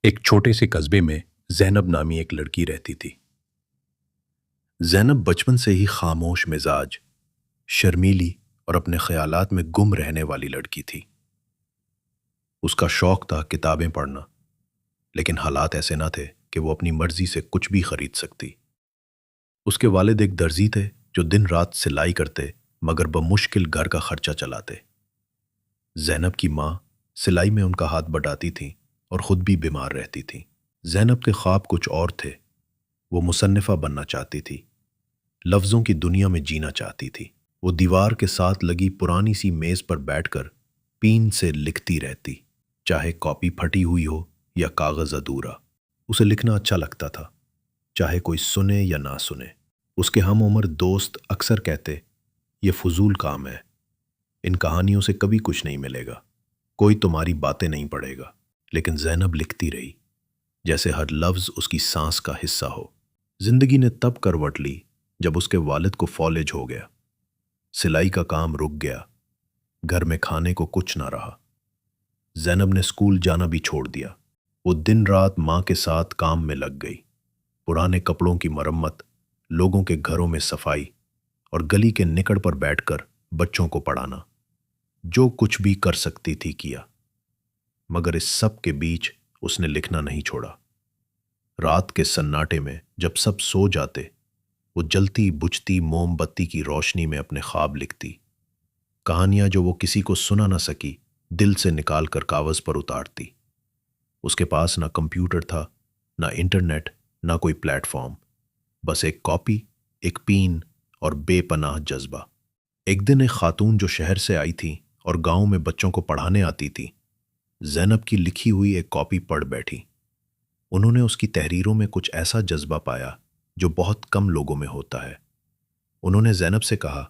ایک چھوٹے سے قصبے میں زینب نامی ایک لڑکی رہتی تھی۔ زینب بچپن سے ہی خاموش مزاج، شرمیلی اور اپنے خیالات میں گم رہنے والی لڑکی تھی۔ اس کا شوق تھا کتابیں پڑھنا، لیکن حالات ایسے نہ تھے کہ وہ اپنی مرضی سے کچھ بھی خرید سکتی۔ اس کے والد ایک درزی تھے جو دن رات سلائی کرتے مگر بمشکل گھر کا خرچہ چلاتے۔ زینب کی ماں سلائی میں ان کا ہاتھ بٹاتی تھیں اور خود بھی بیمار رہتی تھیں۔ زینب کے خواب کچھ اور تھے۔ وہ مصنفہ بننا چاہتی تھی، لفظوں کی دنیا میں جینا چاہتی تھی۔ وہ دیوار کے ساتھ لگی پرانی سی میز پر بیٹھ کر پین سے لکھتی رہتی، چاہے کاپی پھٹی ہوئی ہو یا کاغذ ادھورا۔ اسے لکھنا اچھا لگتا تھا، چاہے کوئی سنے یا نہ سنے۔ اس کے ہم عمر دوست اکثر کہتے، یہ فضول کام ہے، ان کہانیوں سے کبھی کچھ نہیں ملے گا، کوئی تمہاری باتیں نہیں پڑھے گا۔ لیکن زینب لکھتی رہی، جیسے ہر لفظ اس کی سانس کا حصہ ہو۔ زندگی نے تب کروٹ لی جب اس کے والد کو فالج ہو گیا، سلائی کا کام رک گیا، گھر میں کھانے کو کچھ نہ رہا۔ زینب نے اسکول جانا بھی چھوڑ دیا۔ وہ دن رات ماں کے ساتھ کام میں لگ گئی، پرانے کپڑوں کی مرمت، لوگوں کے گھروں میں صفائی اور گلی کے نکڑ پر بیٹھ کر بچوں کو پڑھانا۔ جو کچھ بھی کر سکتی تھی کیا، مگر اس سب کے بیچ اس نے لکھنا نہیں چھوڑا۔ رات کے سناٹے میں جب سب سو جاتے، وہ جلتی بجھتی موم بتی کی روشنی میں اپنے خواب لکھتی، کہانیاں جو وہ کسی کو سنا نہ سکی دل سے نکال کر کاغذ پر اتارتی۔ اس کے پاس نہ کمپیوٹر تھا، نہ انٹرنیٹ، نہ کوئی پلیٹ فارم، بس ایک کاپی، ایک پین اور بے پناہ جذبہ۔ ایک دن ایک خاتون جو شہر سے آئی تھی اور گاؤں میں بچوں کو پڑھانے آتی تھی، زینب کی لکھی ہوئی ایک کاپی پڑھ بیٹھی۔ انہوں نے اس کی تحریروں میں کچھ ایسا جذبہ پایا جو بہت کم لوگوں میں ہوتا ہے۔ انہوں نے زینب سے کہا،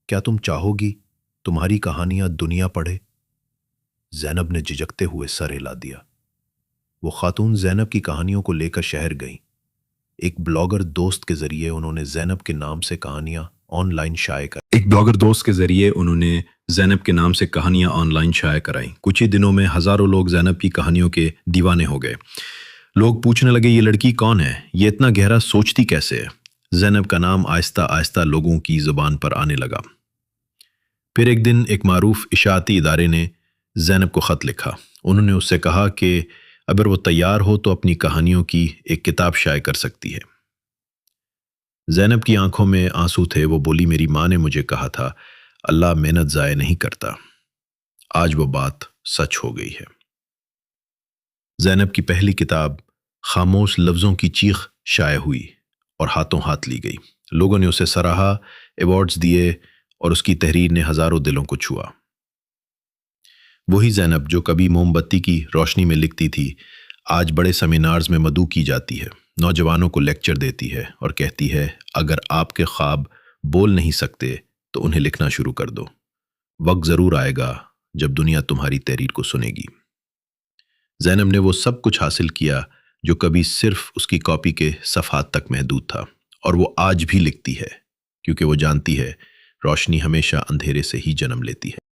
کیا تم چاہو گی تمہاری کہانیاں دنیا پڑھے؟ زینب نے جھجکتے ہوئے سر ہلا دیا۔ وہ خاتون زینب کی کہانیوں کو لے کر شہر گئی۔ ایک بلاگر دوست کے ذریعے انہوں نے زینب کے نام سے کہانیاں آن لائن شائع کرائیں۔ کچھ ہی دنوں میں ہزاروں لوگ زینب کی کہانیوں کے دیوانے ہو گئے۔ لوگ پوچھنے لگے، یہ لڑکی کون ہے؟ یہ اتنا گہرا سوچتی کیسے ہے؟ زینب کا نام آہستہ آہستہ لوگوں کی زبان پر آنے لگا۔ پھر ایک دن ایک معروف اشاعتی ادارے نے زینب کو خط لکھا۔ انہوں نے اس سے کہا کہ اگر وہ تیار ہو تو اپنی کہانیوں کی ایک کتاب شائع کر سکتی ہے۔ زینب کی آنکھوں میں آنسو تھے۔ وہ بولی، میری ماں نے مجھے کہا تھا اللہ محنت ضائع نہیں کرتا۔ آج وہ بات سچ ہو گئی ہے۔ زینب کی پہلی کتاب خاموش لفظوں کی چیخ شائع ہوئی اور ہاتھوں ہاتھ لی گئی۔ لوگوں نے اسے سراہا، ایوارڈز دیے اور اس کی تحریر نے ہزاروں دلوں کو چھوا۔ وہی زینب جو کبھی موم بتی کی روشنی میں لکھتی تھی، آج بڑے سیمینارز میں مدعو کی جاتی ہے، نوجوانوں کو لیکچر دیتی ہے اور کہتی ہے، اگر آپ کے خواب بول نہیں سکتے تو انہیں لکھنا شروع کر دو۔ وقت ضرور آئے گا جب دنیا تمہاری تحریر کو سنے گی۔ زینب نے وہ سب کچھ حاصل کیا جو کبھی صرف اس کی کاپی کے صفحات تک محدود تھا، اور وہ آج بھی لکھتی ہے کیونکہ وہ جانتی ہے روشنی ہمیشہ اندھیرے سے ہی جنم لیتی ہے۔